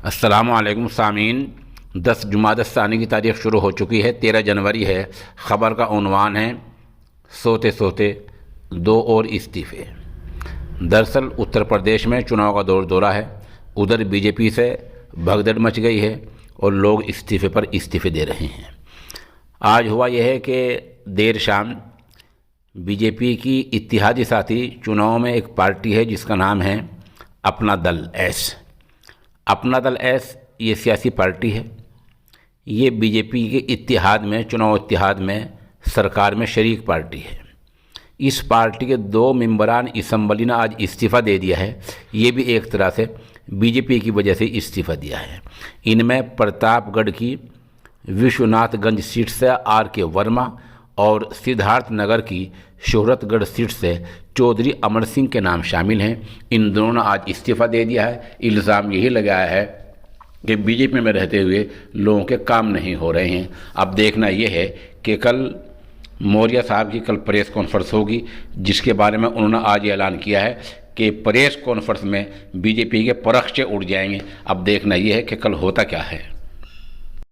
अस्सलामुअलैकुम सामीन। 10 जुमादस्तानी की तारीख़ शुरू हो चुकी है। 13 जनवरी है। ख़बर का उन्वान है सोते सोते 2 और इस्तीफ़े। दरअसल उत्तर प्रदेश में चुनाव का दौर दौरा है। उधर बीजेपी से भगदड़ मच गई है और लोग इस्तीफ़े पर इस्तीफ़े दे रहे हैं। आज हुआ यह है कि देर शाम बीजेपी की इत्तेहादी साथी चुनाव में एक पार्टी है जिसका नाम है अपना दल एस। अपना दल एस ये सियासी पार्टी है। ये बीजेपी के इत्तेहाद में, चुनाव इत्तेहाद में, सरकार में शरीक पार्टी है। इस पार्टी के 2 मेंबरान असम्बली ने आज इस्तीफ़ा दे दिया है। ये भी एक तरह से बीजेपी की वजह से इस्तीफ़ा दिया है। इनमें प्रतापगढ़ की विश्वनाथगंज सीट से RK वर्मा और सिद्धार्थनगर की शोहरतगढ़ सीट से चौधरी अमर सिंह के नाम शामिल हैं। इन दोनों ने आज इस्तीफ़ा दे दिया है। इल्ज़ाम यही लगाया है कि बीजेपी में रहते हुए लोगों के काम नहीं हो रहे हैं। अब देखना यह है कि कल मौर्य साहब की कल प्रेस कॉन्फ्रेंस होगी, जिसके बारे में उन्होंने आज ऐलान किया है कि प्रेस कॉन्फ्रेंस में बीजेपी के परखचे उड़ जाएंगे। अब देखना यह है कि कल होता क्या है।